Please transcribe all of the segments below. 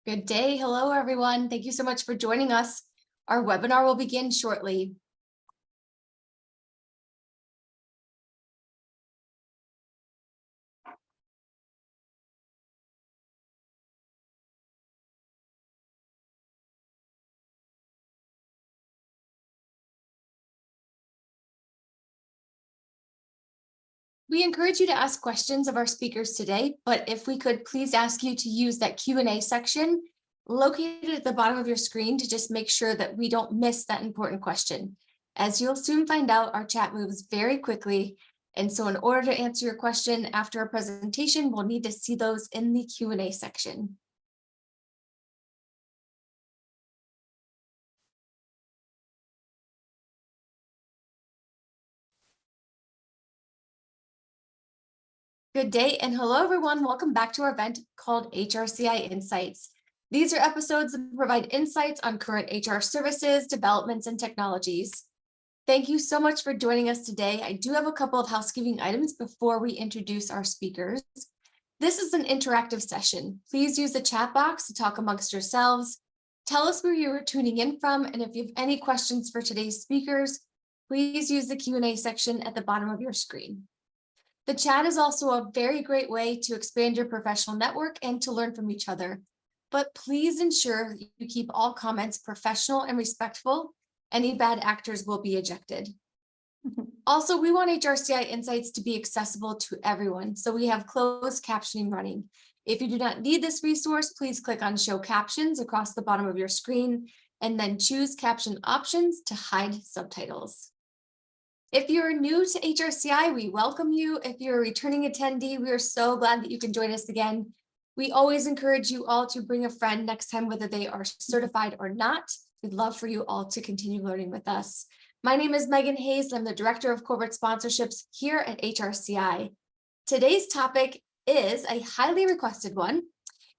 Good day. Hello, everyone. Thank you so much for joining us. Our webinar will begin shortly. We encourage you to ask questions of our speakers today, but if we could please ask you to use that Q&A section located at the bottom of your screen to just make sure that we don't miss that important question. As you'll soon find out, our chat moves very quickly. And so in order to answer your question after our presentation, we'll need to see those in the Q&A section. Good day and hello everyone. Welcome back to our event called HRCI Insights. These are episodes that provide insights on current HR services, developments, and technologies. Thank you so much for joining us today. I do have a couple of housekeeping items before we introduce our speakers. This is an interactive session. Please use the chat box to talk amongst yourselves. Tell us where you are tuning in from, and if you have any questions for today's speakers, please use the Q&A section at the bottom of your screen. The chat is also a very great way to expand your professional network and to learn from each other. But please ensure you keep all comments professional and respectful. Any bad actors will be ejected. Also, we want HRCI Insights to be accessible to everyone, so we have closed captioning running. If you do not need this resource, please click on Show Captions across the bottom of your screen and then choose Caption Options to hide subtitles. If you're new to HRCI, we welcome you. If you're a returning attendee, we are so glad that you can join us again. We always encourage you all to bring a friend next time, whether they are certified or not. We'd love for you all to continue learning with us. My name is Megan Hayes, and I'm the Director of Corporate Sponsorships here at HRCI. Today's topic is a highly requested one.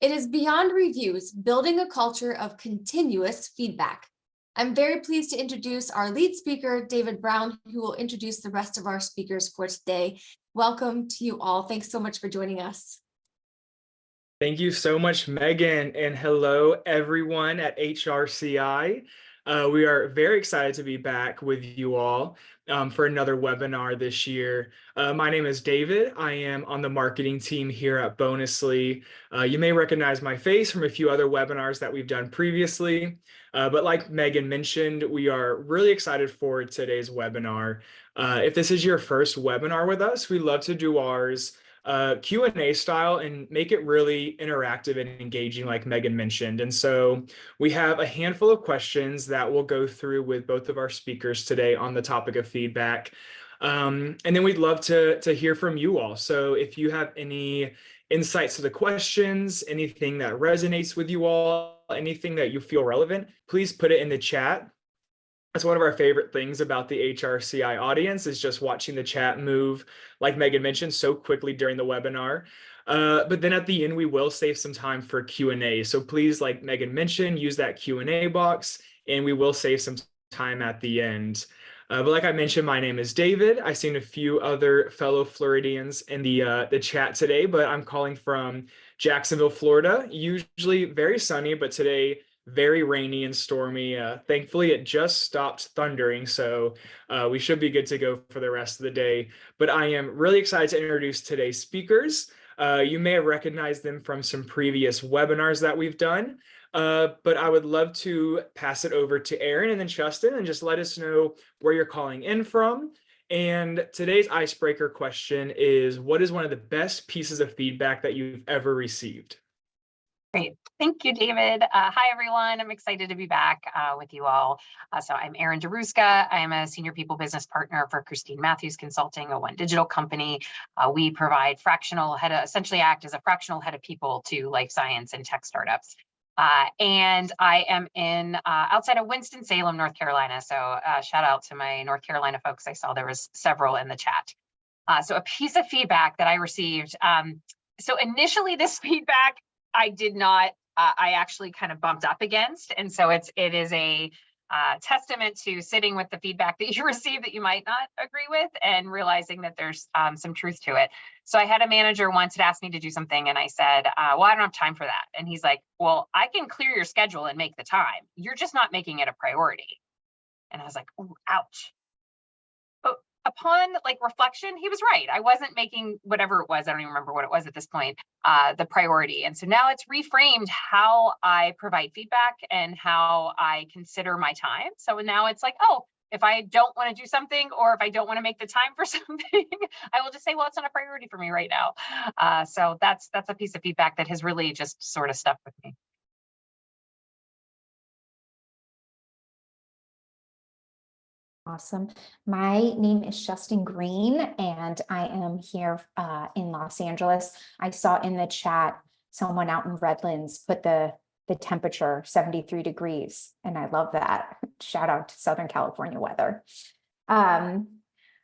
It is Beyond Reviews, Building a Culture of Continuous Feedback. I'm very pleased to introduce our lead speaker, David Brown, who will introduce the rest of our speakers for today. Welcome to you all. Thanks so much for joining us. Thank you so much, Megan, and hello, everyone at HRCI. We are very excited to be back with you all for another webinar this year. My name is David. I am on the marketing team here at Bonusly. You may recognize my face from a few other webinars that we've done previously. But like Megan mentioned, we are really excited for today's webinar. If this is your first webinar with us, we love to do ours Q&A style and make it really interactive and engaging, like Megan mentioned. And so we have a handful of questions that we'll go through with both of our speakers today on the topic of feedback. And then we'd love to hear from you all. So if you have any insights to the questions, anything that resonates with you all, anything that you feel relevant, please put it in the chat. That's one of our favorite things about the HRCI audience, is just watching the chat move, like Megan mentioned, so quickly during the webinar. But then at the end, we will save some time for Q&A. So please, like Megan mentioned, use that Q&A box, and we will save some time at the end. But like I mentioned, my name is David. I've seen a few other fellow Floridians in the chat today, but I'm calling from Jacksonville, Florida. Usually very sunny, but today very rainy and stormy. Thankfully, it just stopped thundering, so we should be good to go for the rest of the day. But I am really excited to introduce today's speakers. You may have recognized them from some previous webinars that we've done, but I would love to pass it over to Aaron and then Justin and just let us know where you're calling in from. And today's icebreaker question is, what is one of the best pieces of feedback that you've ever received? Great. Thank you, David. Hi, everyone. I'm excited to be back with you all. So I'm Erin Daruska. I am a senior people business partner for Christine Matthews Consulting, a One Digital company. We provide essentially act as a fractional head of people to life science and tech startups. And I am in outside of Winston-Salem, North Carolina. So shout out to my North Carolina folks. I saw there was several in the chat. So a piece of feedback that I received. So initially this feedback, I did not, I actually kind of bumped up against. And so it is a testament to sitting with the feedback that you receive that you might not agree with and realizing that there's some truth to it. So I had a manager once that asked me to do something and I said, well, I don't have time for that. And he's like, well, I can clear your schedule and make the time. You're just not making it a priority. And I was like, ooh, ouch. But upon reflection, he was right. I wasn't making whatever it was, I don't even remember what it was at this point, the priority. And so now it's reframed how I provide feedback and how I consider my time. So now it's like, oh, if I don't want to do something or if I don't want to make the time for something, I will just say, well, it's not a priority for me right now. So that's a piece of feedback that has really just sort of stuck with me. Awesome. My name is Justin Green, and I am here in Los Angeles. I saw in the chat someone out in Redlands put the temperature 73 degrees, and I love that. Shout out to Southern California weather.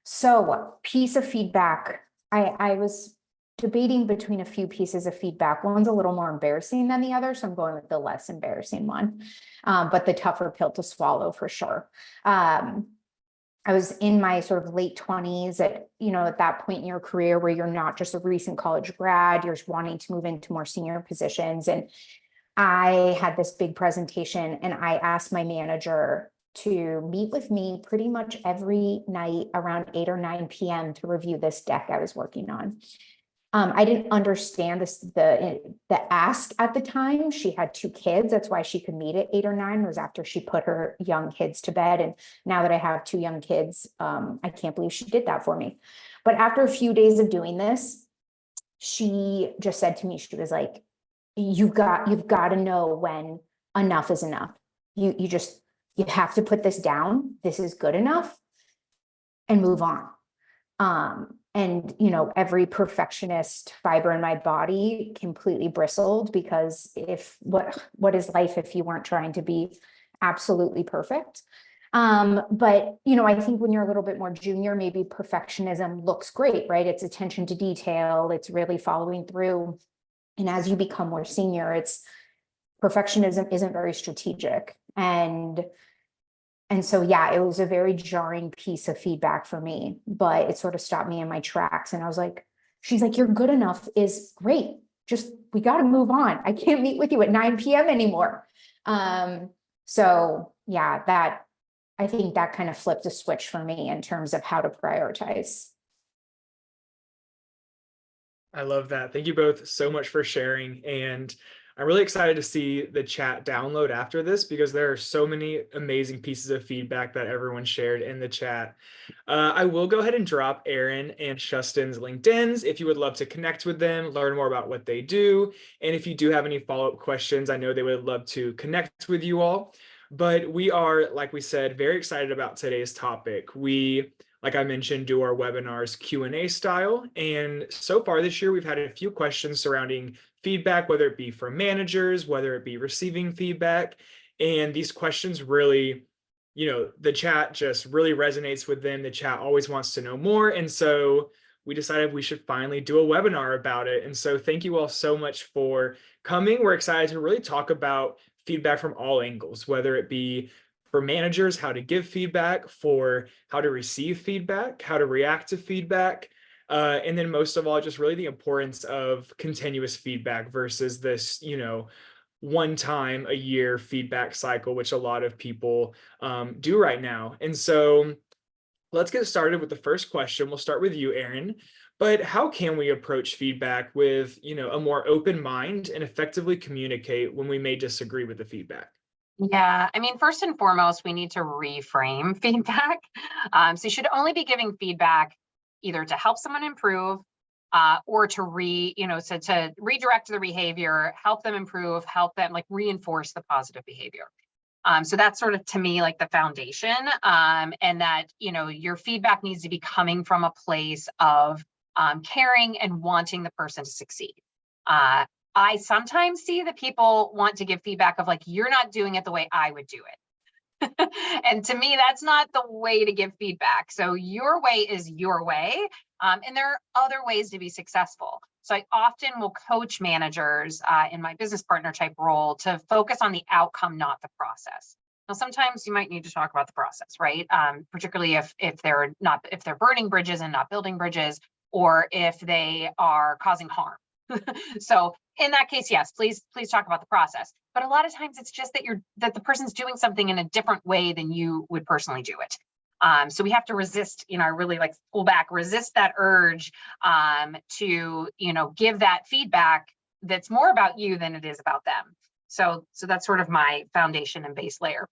So piece of feedback. I was debating between a few pieces of feedback. One's a little more embarrassing than the other, so I'm going with the less embarrassing one, but the tougher pill to swallow for sure. I was in my sort of late 20s at that point in your career where you're not just a recent college grad, you're wanting to move into more senior positions. And I had this big presentation and I asked my manager to meet with me pretty much every night around 8 or 9 p.m. to review this deck I was working on. I didn't understand the ask at the time. She had 2 kids. That's why she could meet at 8 or 9. It was after she put her young kids to bed. And now that I have 2 young kids, I can't believe she did that for me. But after a few days of doing this, she just said to me, she was like, you've got to know when enough is enough. You have to put this down. This is good enough and move on. And every perfectionist fiber in my body completely bristled, because what is life if you weren't trying to be absolutely perfect? But I think when you're a little bit more junior, maybe perfectionism looks great, right? It's attention to detail, it's really following through. And as you become more senior, perfectionism isn't very strategic. And so, yeah, it was a very jarring piece of feedback for me, but it sort of stopped me in my tracks. And I was like, she's like, you're good enough is great. Just, we got to move on. I can't meet with you at 9 p.m. anymore. So yeah, I think that kind of flipped a switch for me in terms of how to prioritize. I love that. Thank you both so much for sharing. And I'm really excited to see the chat download after this, because there are so many amazing pieces of feedback that everyone shared in the chat. I will go ahead and drop Aaron and Justin's LinkedIns if you would love to connect with them, learn more about what they do. And if you do have any follow-up questions, I know they would love to connect with you all. But we are, like we said, very excited about today's topic. We, like I mentioned, do our webinars Q&A style. And so far this year, we've had a few questions surrounding feedback, whether it be from managers, whether it be receiving feedback. And these questions really, the chat just really resonates with them. The chat always wants to know more. And so we decided we should finally do a webinar about it. And so thank you all so much for coming. We're excited to really talk about feedback from all angles, whether it be for managers, how to give feedback, for how to receive feedback, how to react to feedback, and then most of all, just really the importance of continuous feedback versus this, one time a year feedback cycle, which a lot of people do right now. And so let's get started with the first question. We'll start with you, Aaron. But how can we approach feedback with, a more open mind and effectively communicate when we may disagree with the feedback? Yeah, I mean, first and foremost, we need to reframe feedback. So you should only be giving feedback either to help someone improve or to redirect the behavior, help them improve, help them reinforce the positive behavior. So that's sort of, to me, like the foundation, and that, your feedback needs to be coming from a place of caring and wanting the person to succeed. I sometimes see that people want to give feedback of you're not doing it the way I would do it. And to me, that's not the way to give feedback. So your way is your way. And there are other ways to be successful. So I often will coach managers in my business partner type role to focus on the outcome, not the process. Now, sometimes you might need to talk about the process, right? Particularly if they're burning bridges and not building bridges, or if they are causing harm. So in that case, yes, please talk about the process. But a lot of times it's just that the person's doing something in a different way than you would personally do it. So we have to resist, really like pull back, resist that urge to, give that feedback that's more about you than it is about them. So that's sort of my foundation and base layer.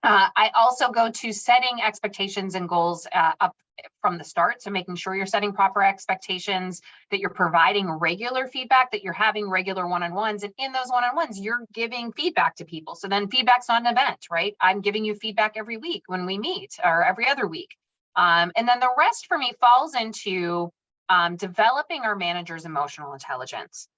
I also go to setting expectations and goals up from the start. So making sure you're setting proper expectations, that you're providing regular feedback, that you're having regular one-on-ones. And in those one-on-ones, you're giving feedback to people. So then feedback's not an event, right? I'm giving you feedback every week when we meet, or every other week. And then the rest for me falls into developing our manager's emotional intelligence.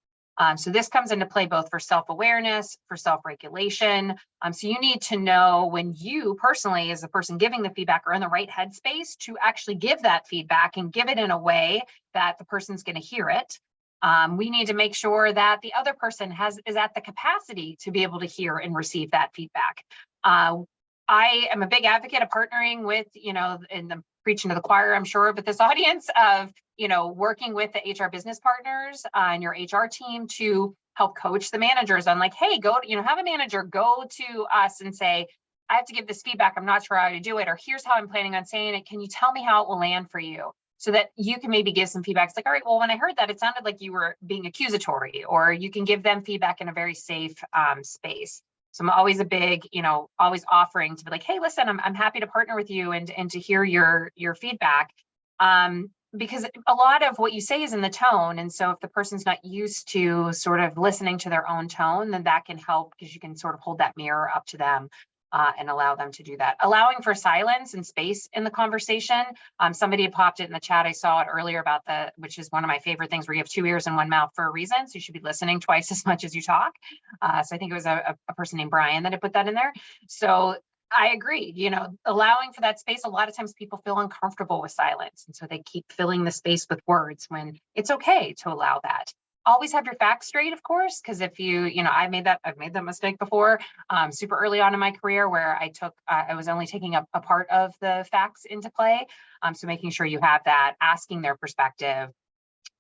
So this comes into play both for self-awareness, for self-regulation. So you need to know when you personally, as the person giving the feedback, are in the right headspace to actually give that feedback and give it in a way that the person's going to hear it. We need to make sure that the other person is at the capacity to be able to hear and receive that feedback. I am a big advocate of partnering with, in the preaching to the choir, I'm sure, but this audience of, working with the HR business partners and your HR team to help coach the managers on like, hey, have a manager go to us and say, I have to give this feedback. I'm not sure how to do it, or here's how I'm planning on saying it. Can you tell me how it will land for you? So that you can maybe give some feedback. It's like, all right, well, when I heard that, it sounded like you were being accusatory, or you can give them feedback in a very safe space. So I'm always a big, always offering to be like, hey, listen, I'm happy to partner with you and to hear your feedback. Because a lot of what you say is in the tone. And so if the person's not used to sort of listening to their own tone, then that can help, because you can sort of hold that mirror up to them and allow them to do that. Allowing for silence and space in the conversation. Somebody had popped it in the chat. I saw it earlier about which is one of my favorite things, where you have 2 ears and 1 mouth for a reason. So you should be listening twice as much as you talk. So I think it was a person named Brian that had put that in there. So I agree, allowing for that space. A lot of times people feel uncomfortable with silence. And so they keep filling the space with words when it's okay to allow that. Always have your facts straight, of course, because if I've made that mistake before, super early on in my career, where I was only taking a part of the facts into play. So making sure you have that, asking their perspective,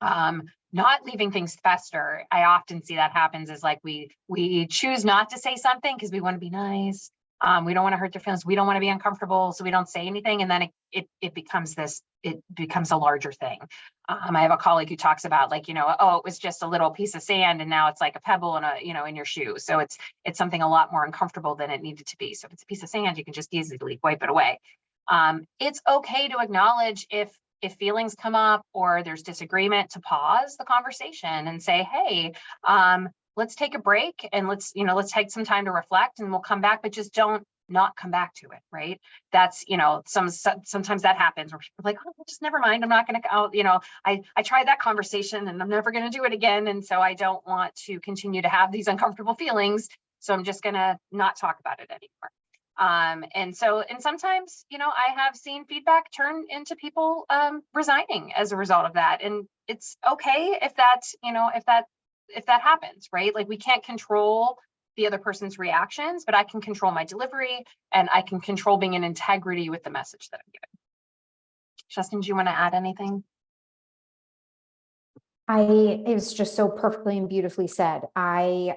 not leaving things fester. I often see that happens is like we choose not to say something because we want to be nice. We don't want to hurt their feelings. We don't want to be uncomfortable, so we don't say anything. And then it becomes a larger thing. I have a colleague who talks about like, oh, it was just a little piece of sand and now it's like a pebble in your shoe. So it's something a lot more uncomfortable than it needed to be. So if it's a piece of sand, you can just easily wipe it away. It's okay to acknowledge if feelings come up or there's disagreement, to pause the conversation and say, hey, let's take a break and let's take some time to reflect, and we'll come back, but just don't not come back to it, right? That's, sometimes that happens where people are like, oh, just never mind. I'm not going to, I tried that conversation and I'm never going to do it again. And so I don't want to continue to have these uncomfortable feelings. So I'm just going to not talk about it anymore. And sometimes, I have seen feedback turn into people resigning as a result of that. And it's okay if that happens, right? Like we can't control the other person's reactions, but I can control my delivery and I can control being in integrity with the message that I'm giving. Justin, do you want to add anything? It was just so perfectly and beautifully said. I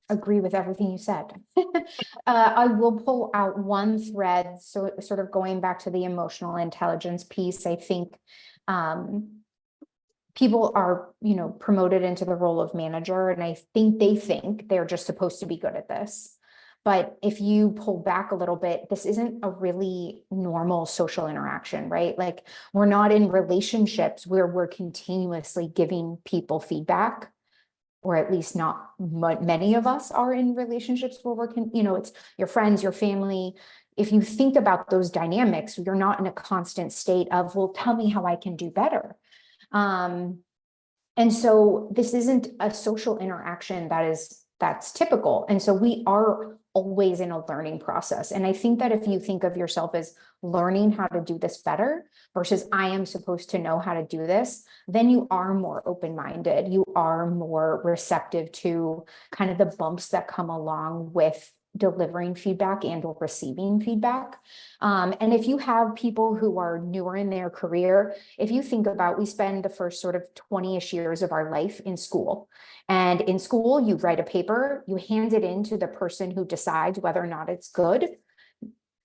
agree with everything you said. I will pull out one thread. So sort of going back to the emotional intelligence piece, I think people are, promoted into the role of manager, and I think they think they're just supposed to be good at this. But if you pull back a little bit, this isn't a really normal social interaction, right? Like we're not in relationships where we're continuously giving people feedback, or at least not many of us are in relationships where it's your friends, your family. If you think about those dynamics, you're not in a constant state of, well, tell me how I can do better. And so this isn't a social interaction that's typical. And so we are always in a learning process. And I think that if you think of yourself as learning how to do this better versus I am supposed to know how to do this, then you are more open-minded. You are more receptive to kind of the bumps that come along with delivering feedback and or receiving feedback. And if you have people who are newer in their career, if you think about, we spend the first sort of 20-ish years of our life in school. And in school, you write a paper, you hand it in to the person who decides whether or not it's good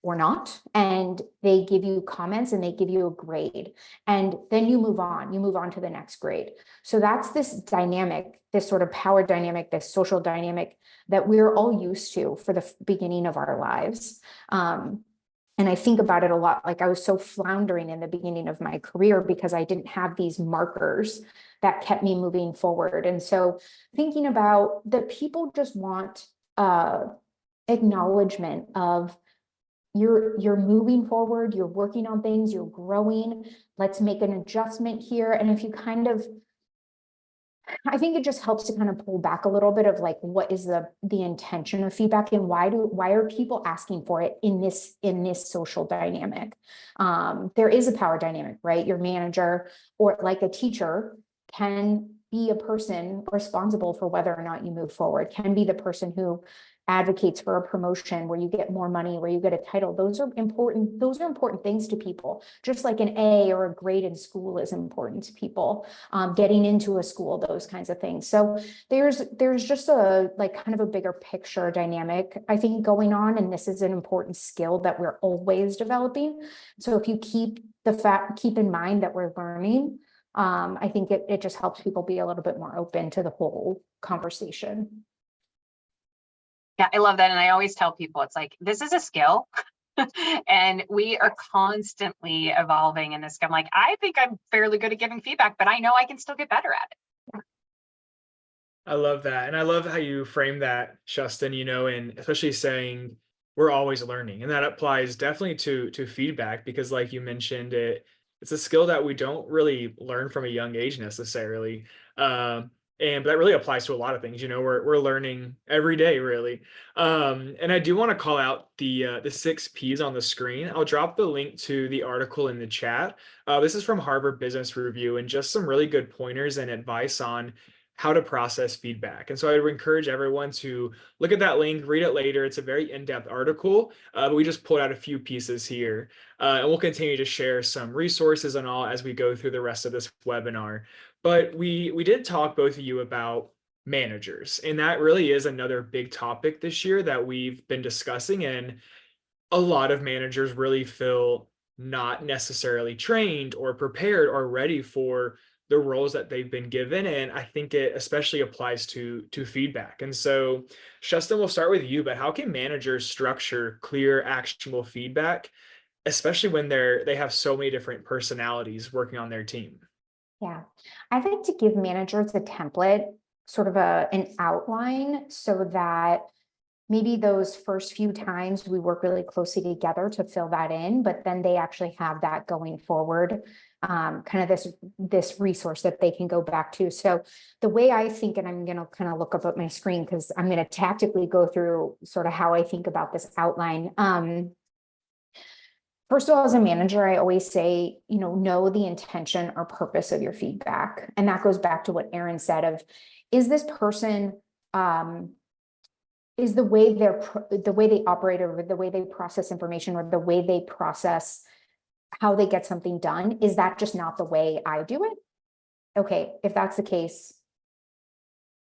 or not. And they give you comments and they give you a grade. And then you move on to the next grade. So that's this dynamic, this sort of power dynamic, this social dynamic that we're all used to for the beginning of our lives. And I think about it a lot, like I was so floundering in the beginning of my career because I didn't have these markers that kept me moving forward. And so thinking about that people just want acknowledgement of you're moving forward, you're working on things, you're growing, let's make an adjustment here. And if you kind of, I think it just helps to kind of pull back a little bit of like, what is the intention of feedback and why are people asking for it in this social dynamic? There is a power dynamic, right? Your manager or like a teacher can be a person responsible for whether or not you move forward, can be the person who advocates for a promotion where you get more money, where you get a title. Those are important things to people, just like an A or a grade in school is important to people. Getting into a school, those kinds of things. So there's just a like kind of a bigger picture dynamic, I think, going on, and this is an important skill that we're always developing. So if you keep in mind that we're learning, I think it just helps people be a little bit more open to the whole conversation. Yeah, I love that. And I always tell people, it's like, this is a skill and we are constantly evolving in this. I'm like, I think I'm fairly good at giving feedback, but I know I can still get better at it. I love that. And I love how you frame that, Shustin, and especially saying we're always learning. And that applies definitely to feedback, because like you mentioned, it's a skill that we don't really learn from a young age necessarily. But that really applies to a lot of things. We're learning every day, really. And I do want to call out the 6 Ps on the screen. I'll drop the link to the article in the chat. This is from Harvard Business Review, and just some really good pointers and advice on how to process feedback. And so I would encourage everyone to look at that link, read it later. It's a very in-depth article, but we just pulled out a few pieces here. And we'll continue to share some resources and all as we go through the rest of this webinar. But we did talk, both of you, about managers. And that really is another big topic this year that we've been discussing. And a lot of managers really feel not necessarily trained or prepared or ready for the roles that they've been given. And I think it especially applies to feedback. And so, Shustin, we'll start with you, but how can managers structure clear, actionable feedback, especially when they have so many different personalities working on their team? Yeah, I'd like to give managers a template, sort of an outline, so that maybe those first few times we work really closely together to fill that in, but then they actually have that going forward, kind of this resource that they can go back to. So the way I think, and I'm going to kind of look up at my screen because I'm going to tactically go through sort of how I think about this outline. First of all, as a manager, I always say, know the intention or purpose of your feedback. And that goes back to what Erin said of, is this person, is the way they operate, or the way they process information, or the way they process how they get something done, is that just not the way I do it? Okay, if that's the case,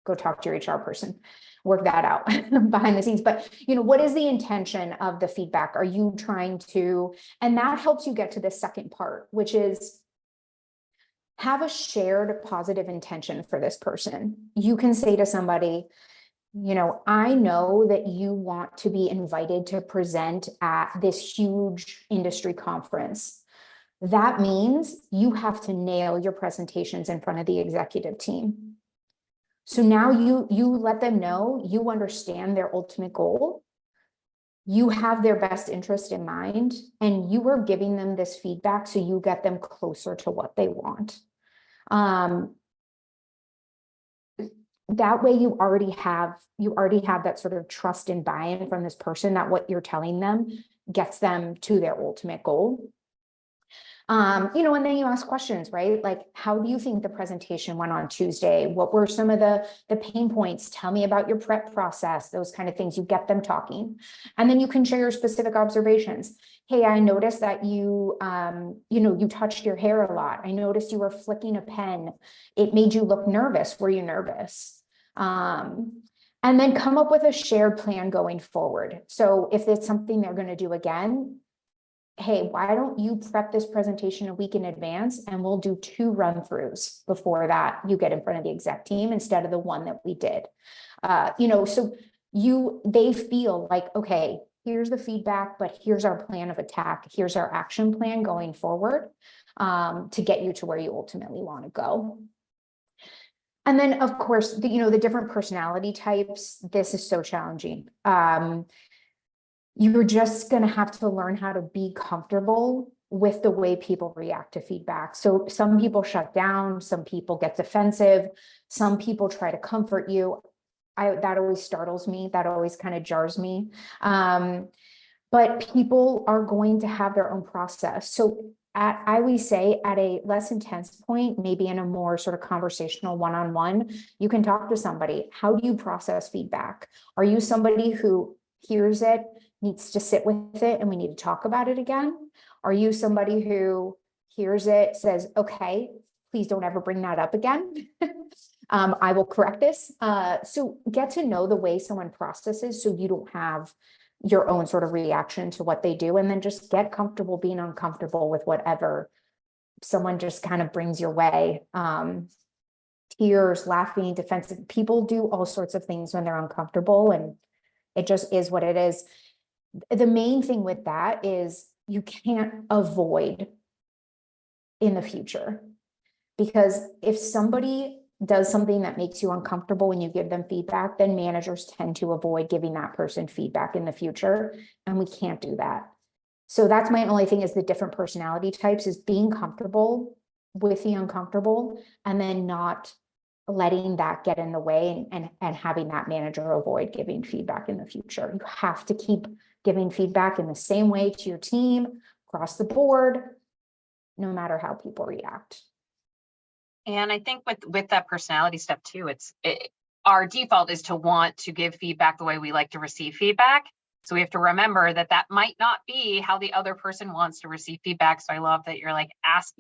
go talk to your HR person, work that out behind the scenes. But what is the intention of the feedback? Are you trying to, and that helps you get to the second part, which is have a shared positive intention for this person. You can say to somebody, I know that you want to be invited to present at this huge industry conference. That means you have to nail your presentations in front of the executive team. So now you let them know you understand their ultimate goal. You have their best interest in mind, and you are giving them this feedback so you get them closer to what they want. that way you already have that sort of trust and buy-in from this person that what you're telling them gets them to their ultimate goal. And then you ask questions, right? Like, how do you think the presentation went on Tuesday? What were some of the pain points? Tell me about your prep process, those kind of things. You get them talking. And then you can share your specific observations. Hey, I noticed that you touched your hair a lot. I noticed you were flicking a pen. It made you look nervous. Were you nervous? And then come up with a shared plan going forward. So if it's something they're going to do again, hey, why don't you prep this presentation a week in advance and we'll do 2 run-throughs before that you get in front of the exec team instead of the one that we did. So they feel like, okay, here's the feedback, but here's our plan of attack. Here's our action plan going forward to get you to where you ultimately want to go. And then, of course, the different personality types, this is so challenging. You're just going to have to learn how to be comfortable with the way people react to feedback. So some people shut down, some people get defensive, some people try to comfort you. That always startles me. That always kind of jars me. But people are going to have their own process. So I always say at a less intense point, maybe in a more sort of conversational one-on-one, you can talk to somebody. How do you process feedback? Are you somebody who hears it, needs to sit with it, and we need to talk about it again? Are you somebody who hears it, says, okay, please don't ever bring that up again? I will correct this. So get to know the way someone processes so you don't have your own sort of reaction to what they do, and then just get comfortable being uncomfortable with whatever someone just kind of brings your way. Tears, laughing, defensive. People do all sorts of things when they're uncomfortable, and it just is what it is. The main thing with that is you can't avoid in the future, because if somebody does something that makes you uncomfortable when you give them feedback, then managers tend to avoid giving that person feedback in the future, and we can't do that. So that's my only thing, is the different personality types, is being comfortable with the uncomfortable and then not letting that get in the way and having that manager avoid giving feedback in the future. You have to keep giving feedback in the same way to your team across the board, no matter how people react. And I think with that personality stuff too, our default is to want to give feedback the way we like to receive feedback. So we have to remember that might not be how the other person wants to receive feedback. So I love that you're like, ask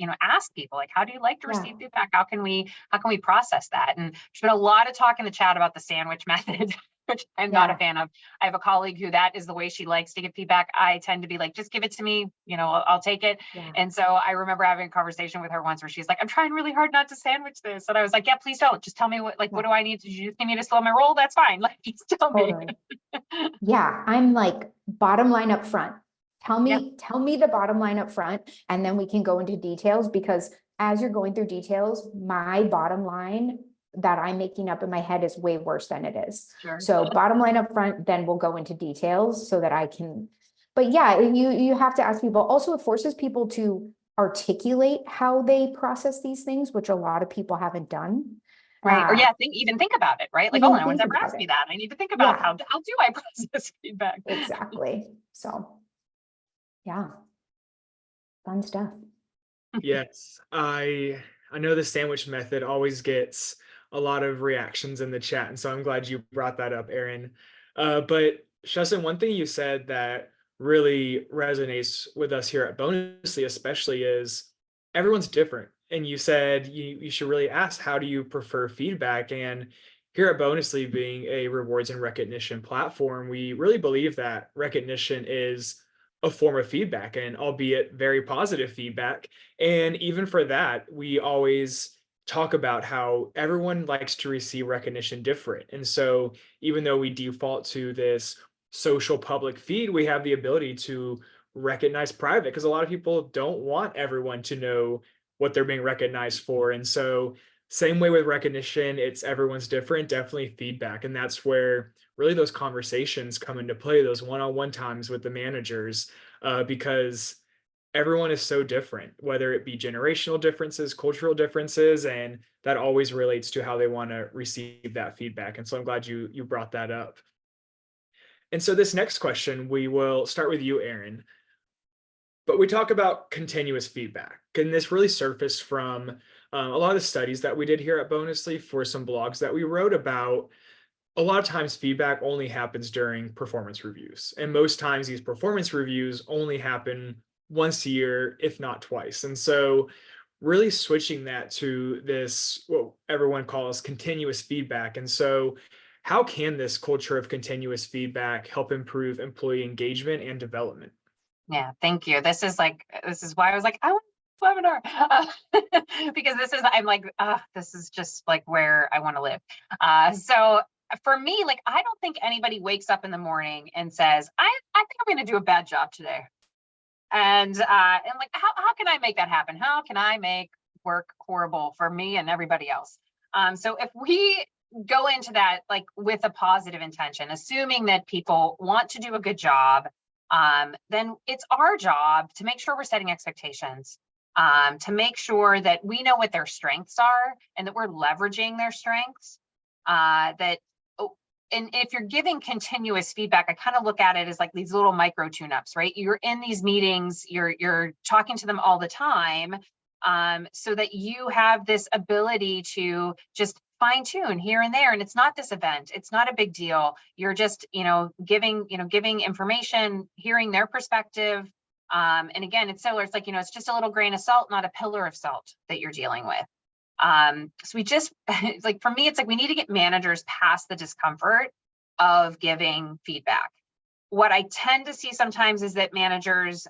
people, like, how do you like to receive feedback? How can we process that? And there's been a lot of talk in the chat about the sandwich method, which I'm not a fan of. I have a colleague who that is the way she likes to give feedback. I tend to be like, just give it to me, I'll take it. Yeah. And so I remember having a conversation with her once where she's like, I'm trying really hard not to sandwich this. And I was like, yeah, please don't. Just tell me what do I need to do? You need to slow my roll? That's fine. Like, just tell me. Yeah, I'm like, bottom line up front. Tell me the bottom line up front, and then we can go into details, because as you're going through details, my bottom line that I'm making up in my head is way worse than it is. Sure. So bottom line up front, then we'll go into details so that I can, but yeah, you have to ask people. Also, it forces people to articulate how they process these things, which a lot of people haven't done. Right. Or even think about it, right? Like, no one's ever asked me that. I need to think about how do I process feedback? Exactly. So yeah, fun stuff. Yes, I know the sandwich method always gets a lot of reactions in the chat, and so I'm glad you brought that up, Erin. But Shustin, one thing you said that really resonates with us here at Bonusly, especially, is everyone's different. And you said you should really ask, how do you prefer feedback? And here at Bonusly, being a rewards and recognition platform, we really believe that recognition is a form of feedback, and albeit very positive feedback. And even for that, we always talk about how everyone likes to receive recognition different. And so even though we default to this social public feed, we have the ability to recognize private, because a lot of people don't want everyone to know what they're being recognized for. And so same way with recognition, it's everyone's different, definitely feedback. And that's where really those conversations come into play, those one-on-one times with the managers, because everyone is so different, whether it be generational differences, cultural differences, and that always relates to how they want to receive that feedback. And so I'm glad you brought that up. And so this next question, we will start with you, Aaron. But we talk about continuous feedback, and this really surfaced from a lot of the studies that we did here at Bonus Leaf for some blogs that we wrote about. A lot of times feedback only happens during performance reviews, and most times these performance reviews only happen once a year, if not twice. And so really switching that to this, what everyone calls continuous feedback. And so how can this culture of continuous feedback help improve employee engagement and development? Yeah, thank you. This is why I was like, I want a webinar because I'm like, this is just like where I want to live. So for me, like, I don't think anybody wakes up in the morning and says, I think I'm going to do a bad job today. And like, how can I make that happen? How can I make work horrible for me and everybody else? So if we go into that like with a positive intention, assuming that people want to do a good job, then it's our job to make sure we're setting expectations, to make sure that we know what their strengths are and that we're leveraging their strengths. And if you're giving continuous feedback, I kind of look at it as like these little micro tune-ups, right? You're in these meetings, you're talking to them all the time, so that you have this ability to just fine tune here and there. And it's not this event, it's not a big deal. You're just, giving information, hearing their perspective. And again, it's similar. It's like, it's just a little grain of salt, not a pillar of salt that you're dealing with. So we just, like, for me, it's like we need to get managers past the discomfort of giving feedback. What I tend to see sometimes is that managers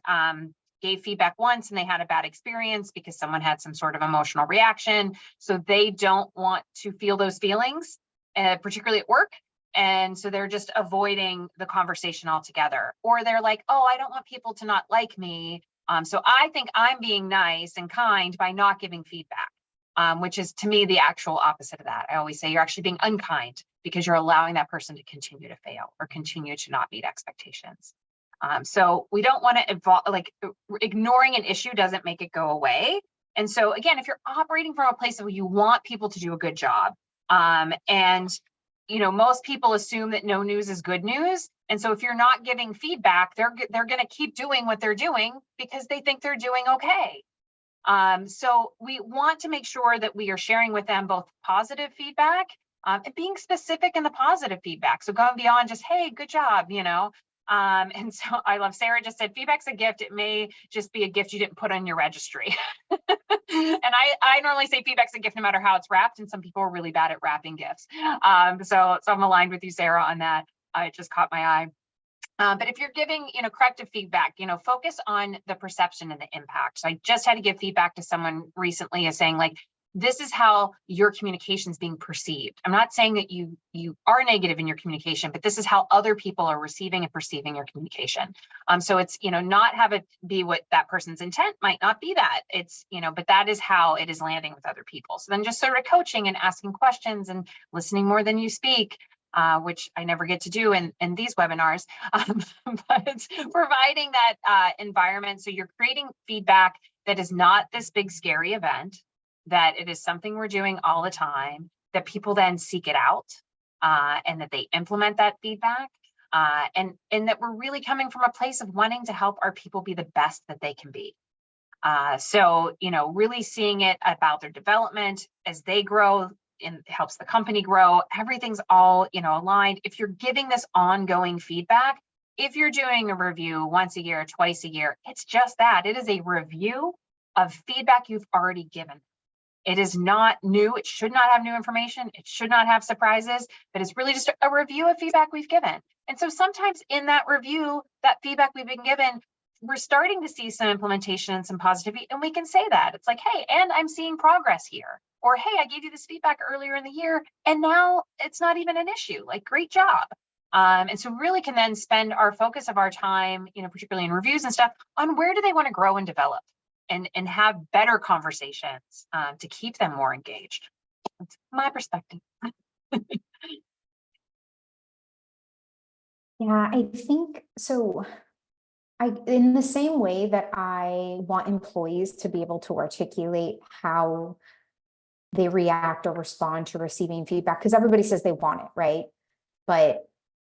gave feedback once and they had a bad experience because someone had some sort of emotional reaction. So they don't want to feel those feelings, particularly at work. And so they're just avoiding the conversation altogether. Or they're like, oh, I don't want people to not like me. So I think I'm being nice and kind by not giving feedback. Which is, to me, the actual opposite of that. I always say you're actually being unkind because you're allowing that person to continue to fail or continue to not meet expectations. So we don't want to evolve, like, ignoring an issue doesn't make it go away. And so again, if you're operating from a place where you want people to do a good job, and most people assume that no news is good news. And so if you're not giving feedback, they're going to keep doing what they're doing because they think they're doing okay. So we want to make sure that we are sharing with them both positive feedback, and being specific in the positive feedback. So going beyond just, hey, good job, and so I love Sarah just said, feedback's a gift. It may just be a gift you didn't put on your registry. And I normally say feedback's a gift no matter how it's wrapped. And some people are really bad at wrapping gifts. So I'm aligned with you, Sarah, on that. It just caught my eye. But if you're giving, corrective feedback, focus on the perception and the impact. So I just had to give feedback to someone recently as saying, like, this is how your communication is being perceived. I'm not saying that you are negative in your communication, but this is how other people are receiving and perceiving your communication. So it's, not have it be what that person's intent might not be that. It's, but that is how it is landing with other people. So then just sort of coaching and asking questions and listening more than you speak. Which I never get to do in these webinars, but providing that environment. So you're creating feedback that is not this big scary event, that it is something we're doing all the time, that people then seek it out, and that they implement that feedback, and that we're really coming from a place of wanting to help our people be the best that they can be. So, really seeing it about their development as they grow, and helps the company grow. Everything's all, aligned. If you're giving this ongoing feedback, if you're doing a review once a year, twice a year, it's just that. It is a review of feedback you've already given. It is not new. It should not have new information. It should not have surprises, but it's really just a review of feedback we've given. And so sometimes in that review, that feedback we've been given, we're starting to see some implementation and some positivity, and we can say that. It's like, hey, and I'm seeing progress here. Or, hey, I gave you this feedback earlier in the year, and now it's not even an issue. Like, great job. And so really can then spend our focus of our time, particularly in reviews and stuff, on where do they want to grow and develop, and have better conversations to keep them more engaged. That's my perspective. Yeah, I think so. in the same way that I want employees to be able to articulate how they react or respond to receiving feedback, because everybody says they want it, right? But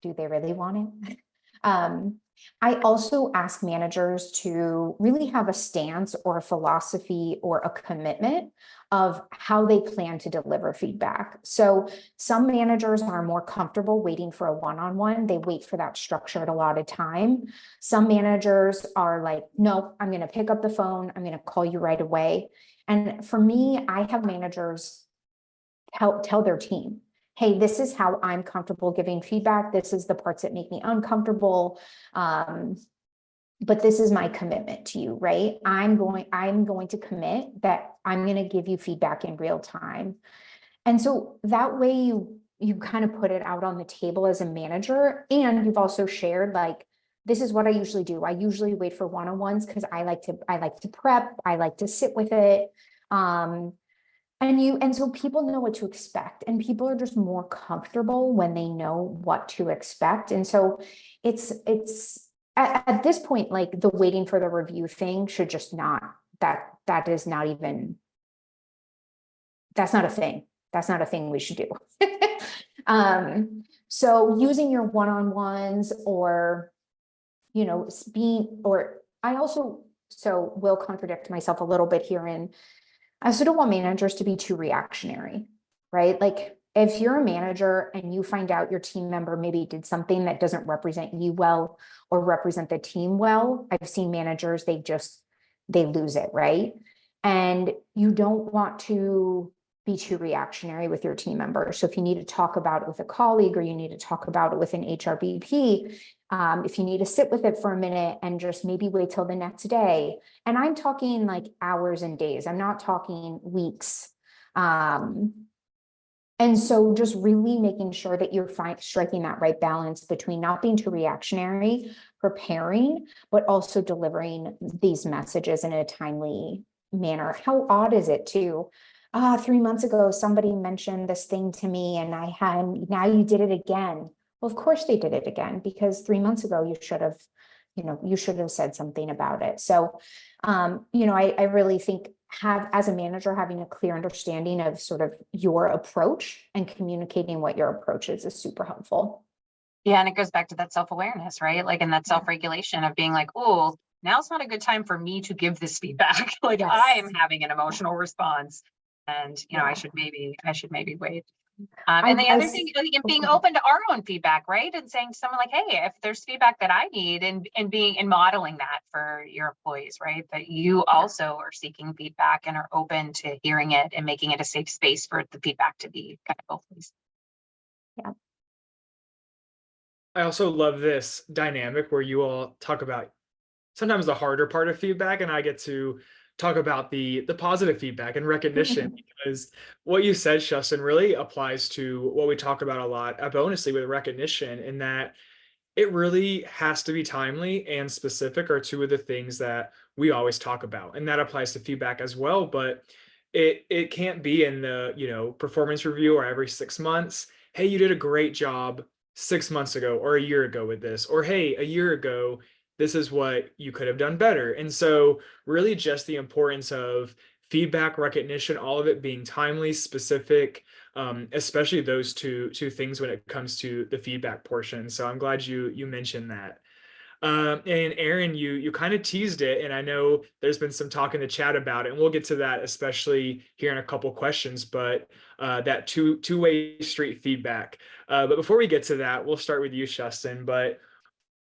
do they really want it? I also ask managers to really have a stance or a philosophy or a commitment of how they plan to deliver feedback. So some managers are more comfortable waiting for a one-on-one. They wait for that structured allotted time. Some managers are like, no, I'm going to pick up the phone. I'm going to call you right away. And for me, I have managers tell their team, hey, this is how I'm comfortable giving feedback. This is the parts that make me uncomfortable. But this is my commitment to you, right? I'm going to commit that I'm going to give you feedback in real time. And so that way you kind of put it out on the table as a manager. And you've also shared, like, this is what I usually do. I usually wait for one-on-ones because I like to prep, I like to sit with it. And so people know what to expect, and people are just more comfortable when they know what to expect. And so it's at this point, like, the waiting for the review thing should just not, that is not even, that's not a thing. That's not a thing we should do. So using your one-on-ones, or, I also, so will contradict myself a little bit here, I also don't want managers to be too reactionary, right? Like, if you're a manager and you find out your team member maybe did something that doesn't represent you well or represent the team well, I've seen managers, they lose it, right? And you don't want to be too reactionary with your team member. So if you need to talk about it with a colleague, or you need to talk about it with an HRBP, if you need to sit with it for a minute and just maybe wait till the next day. And I'm talking like hours and days. I'm not talking weeks. And so just really making sure that you're striking that right balance between not being too reactionary, preparing, but also delivering these messages in a timely manner. How odd is it to, 3 months ago, somebody mentioned this thing to me and now you did it again. Well, of course they did it again, because 3 months ago you should have said something about it. So, I really think as a manager, having a clear understanding of sort of your approach and communicating what your approach is super helpful. Yeah, and it goes back to that self-awareness, right? Like, and that self-regulation of being like, oh, now's not a good time for me to give this feedback. Like, Yes. I am having an emotional response, and Yeah. I should maybe wait. And the other thing, being open to our own feedback, right? And saying to someone like, hey, if there's feedback that I need, and modeling that for your employees, right? That you also are seeking feedback and are open to hearing it and making it a safe space for the feedback to be kind of both ways. Yeah. I also love this dynamic where you all talk about sometimes the harder part of feedback, and I get to talk about the positive feedback and recognition, because what you said, Justin, really applies to what we talk about a lot at Bonusly with recognition, in that it really has to be timely and specific are two of the things that we always talk about, and that applies to feedback as well. But it can't be in the performance review or every 6 months. Hey, you did a great job 6 months ago or a year ago with this, or hey, a year ago this is what you could have done better. And so really just the importance of feedback, recognition, all of it being timely, specific, especially those two things when it comes to the feedback portion. So I'm glad you mentioned that. And Aaron, you kind of teased it, and I know there's been some talk in the chat about it, and we'll get to that, especially here in a couple questions. But that two-way street feedback. But before we get to that, we'll start with you, Justin. But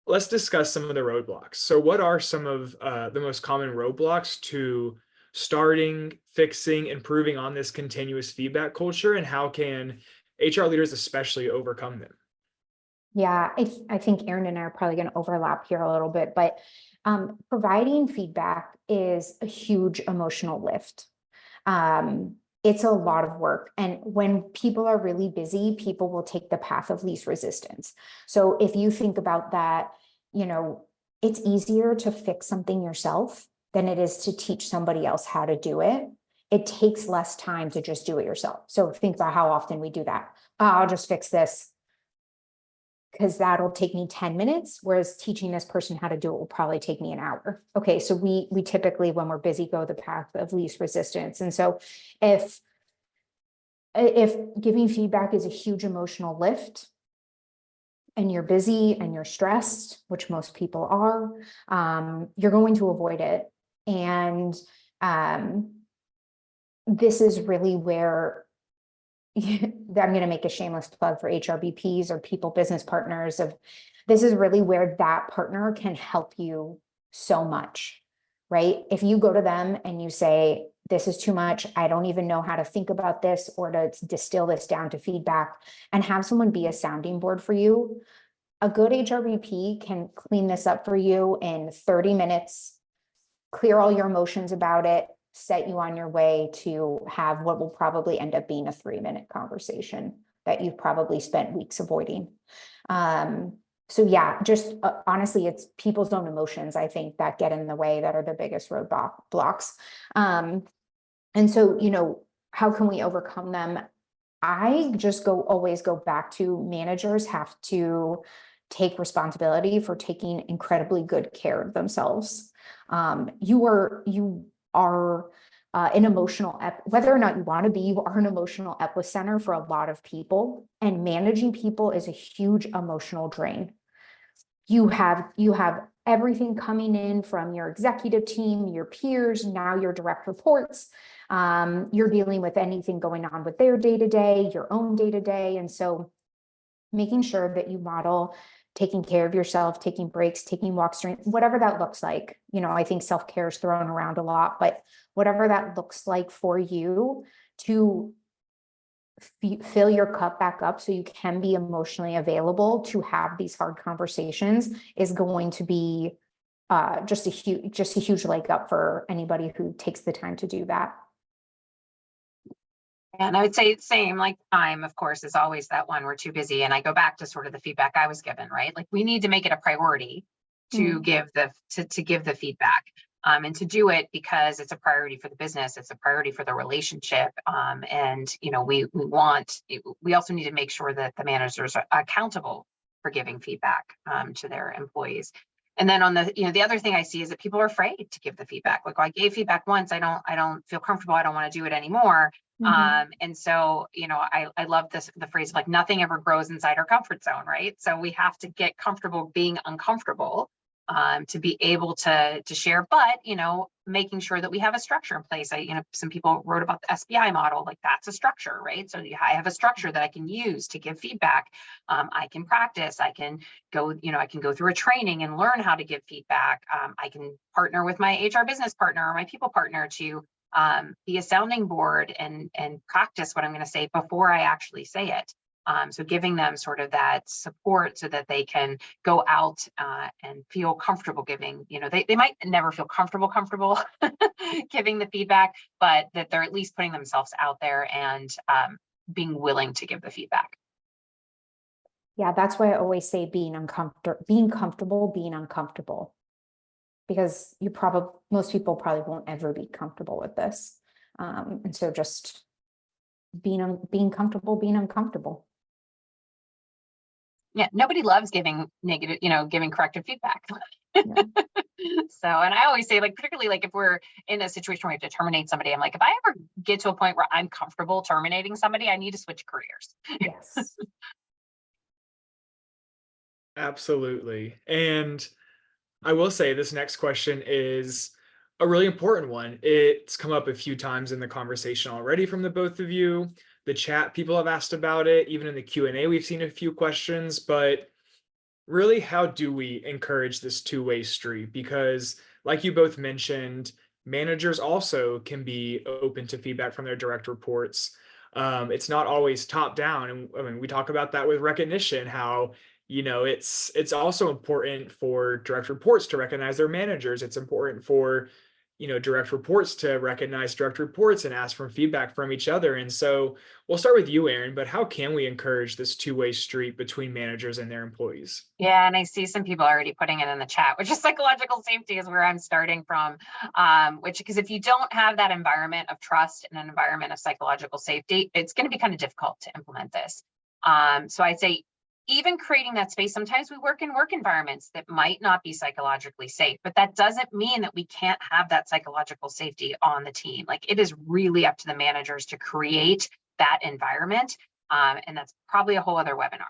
let's discuss some of the roadblocks. So what are some of the most common roadblocks to starting, fixing, improving on this continuous feedback culture, and how can HR leaders especially overcome them? Yeah, I think Erin and I are probably going to overlap here a little bit, but providing feedback is a huge emotional lift. It's a lot of work. And when people are really busy, people will take the path of least resistance. So if you think about that, it's easier to fix something yourself than it is to teach somebody else how to do it. It takes less time to just do it yourself. So think about how often we do that. Oh, I'll just fix this. because that'll take me 10 minutes, whereas teaching this person how to do it will probably take me an hour. Okay, so we typically, when we're busy, go the path of least resistance. And so if giving feedback is a huge emotional lift, and you're busy and you're stressed, which most people are, you're going to avoid it. And this is really where I'm going to make a shameless plug for HRBPs or people business partners. This is really where that partner can help you so much, right? If you go to them and you say, this is too much, I don't even know how to think about this or to distill this down to feedback, and have someone be a sounding board for you, a good HRBP can clean this up for you in 30 minutes, clear all your emotions about it, set you on your way to have what will probably end up being a 3-minute conversation that you've probably spent weeks avoiding. So yeah, just honestly, it's people's own emotions, I think, that get in the way, that are the biggest roadblocks. And so, how can we overcome them? I just always go back to managers have to take responsibility for taking incredibly good care of themselves. You are an emotional, whether or not you want to be, you are an emotional epicenter for a lot of people, and managing people is a huge emotional drain. You have everything coming in from your executive team, your peers, now your direct reports. You're dealing with anything going on with their day-to-day, your own day-to-day. And so making sure that you model taking care of yourself, taking breaks, taking walks, whatever that looks like. I think self-care is thrown around a lot, but whatever that looks like for you to fill your cup back up so you can be emotionally available to have these hard conversations is going to be just a huge leg up for anybody who takes the time to do that. And I would say same, like time, of course, is always that one, we're too busy. And I go back to sort of the feedback I was given, right? Like we need to make it a priority to give the feedback. And to do it because it's a priority for the business, it's a priority for the relationship. And we also need to make sure that the managers are accountable for giving feedback to their employees. And then on the other thing I see is that people are afraid to give the feedback. Like, I gave feedback once, I don't feel comfortable, I don't want to do it anymore. And so, I love the phrase like nothing ever grows inside our comfort zone, right? So we have to get comfortable being uncomfortable to be able to share, but, making sure that we have a structure in place. Some people wrote about the SBI model, like that's a structure, right? So I have a structure that I can use to give feedback. I can practice, I can go through a training and learn how to give feedback. I can partner with my HR business partner or my people partner to be a sounding board and practice what I'm going to say before I actually say it. So giving them sort of that support so that they can go out and feel comfortable giving, they might never feel comfortable giving the feedback, but that they're at least putting themselves out there and being willing to give the feedback. Yeah, that's why I always say being comfortable, being uncomfortable. Because most people probably won't ever be comfortable with this. And so just being comfortable, being uncomfortable. Yeah, nobody loves giving negative, giving corrective feedback. Yeah. So, and I always say, like, particularly like if we're in a situation where we have to terminate somebody, I'm like, if I ever get to a point where I'm comfortable terminating somebody, I need to switch careers. Yes. Absolutely. And I will say this next question is a really important one. It's come up a few times in the conversation already from the both of you. The chat, people have asked about it. Even in the Q&A, we've seen a few questions, but really, how do we encourage this two-way street? Because like you both mentioned, managers also can be open to feedback from their direct reports. It's not always top down. And I mean, we talk about that with recognition, how it's also important for direct reports to recognize their managers. It's important for direct reports to recognize direct reports and ask for feedback from each other. And so we'll start with you, Erin, but how can we encourage this two-way street between managers and their employees? Yeah, and I see some people already putting it in the chat, which is psychological safety is where I'm starting from, because if you don't have that environment of trust and an environment of psychological safety, it's going to be kind of difficult to implement this. So I'd say even creating that space, sometimes we work in work environments that might not be psychologically safe, but that doesn't mean that we can't have that psychological safety on the team. Like, it is really up to the managers to create that environment. And that's probably a whole other webinar.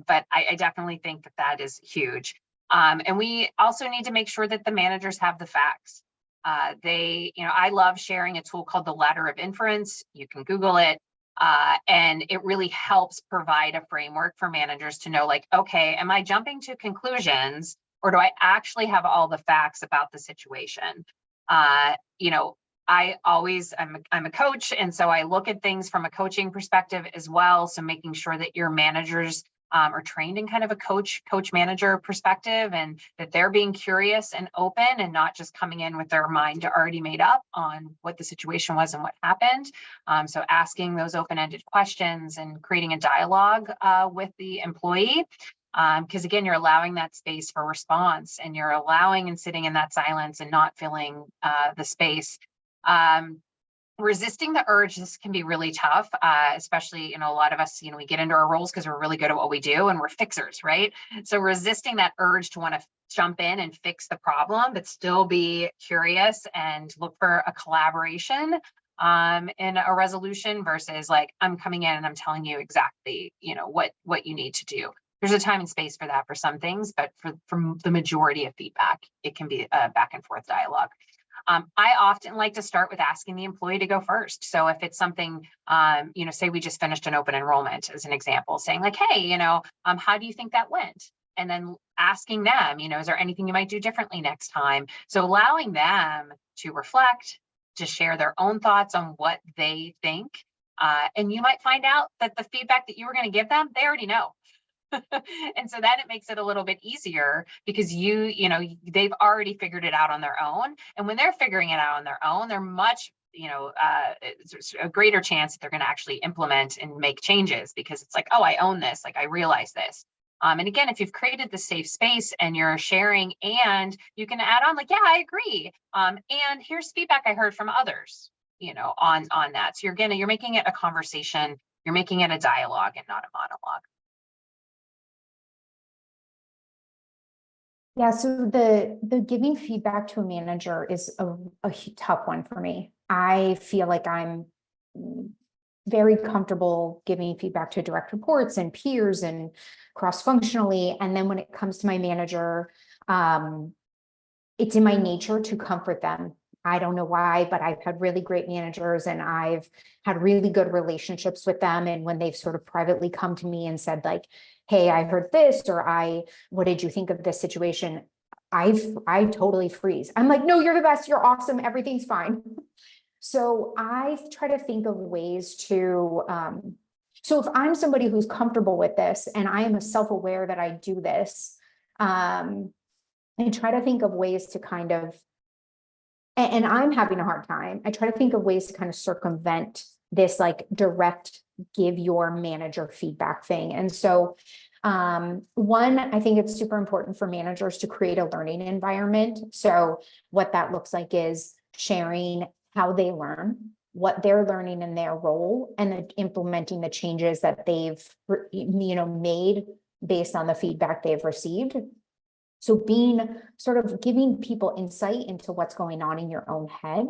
But I definitely think that that is huge. And we also need to make sure that the managers have the facts. I love sharing a tool called the ladder of inference. You can Google it. And it really helps provide a framework for managers to know, like, okay, am I jumping to conclusions, or do I actually have all the facts about the situation? I'm a coach, and so I look at things from a coaching perspective as well. So making sure that your managers are trained in kind of a coach manager perspective, and that they're being curious and open and not just coming in with their mind already made up on what the situation was and what happened. So asking those open-ended questions and creating a dialogue with the employee. Because again, you're allowing that space for response, and you're allowing and sitting in that silence and not filling the space. Resisting the urge, this can be really tough, especially, a lot of us, we get into our roles because we're really good at what we do and we're fixers, right? So resisting that urge to want to jump in and fix the problem, but still be curious and look for a collaboration in a resolution versus like, I'm coming in and I'm telling you exactly, what you need to do. There's a time and space for that for some things, but for the majority of feedback, it can be a back and forth dialogue. I often like to start with asking the employee to go first. So if it's something, say we just finished an open enrollment as an example, saying like, hey, how do you think that went? And then asking them, is there anything you might do differently next time? So allowing them to reflect, to share their own thoughts on what they think. And you might find out that the feedback that you were going to give them, they already know. And so then it makes it a little bit easier because they've already figured it out on their own. And when they're figuring it out on their own, they're much, it's a greater chance that they're going to actually implement and make changes, because it's like, oh, I own this. Like, I realize this. And again, if you've created the safe space and you're sharing, and you can add on like, yeah, I agree. And here's feedback I heard from others, on that. So you're making it a conversation, you're making it a dialogue and not a monologue. Yeah, so the giving feedback to a manager is a tough one for me. I feel like I'm very comfortable giving feedback to direct reports and peers and cross-functionally. And then when it comes to my manager, it's in my nature to comfort them. I don't know why, but I've had really great managers and I've had really good relationships with them. And when they've sort of privately come to me and said like, hey, I heard this, or what did you think of this situation? I totally freeze. I'm like, no, you're the best. You're awesome. Everything's fine. So I try to think of ways to, so if I'm somebody who's comfortable with this and I am self-aware that I do this, I try to think of ways to kind of, and I'm having a hard time, I try to think of ways to kind of circumvent this like direct give your manager feedback thing. And so one, I think it's super important for managers to create a learning environment. So what that looks like is sharing how they learn, what they're learning in their role, and then implementing the changes that they've made based on the feedback they've received. So being sort of giving people insight into what's going on in your own head.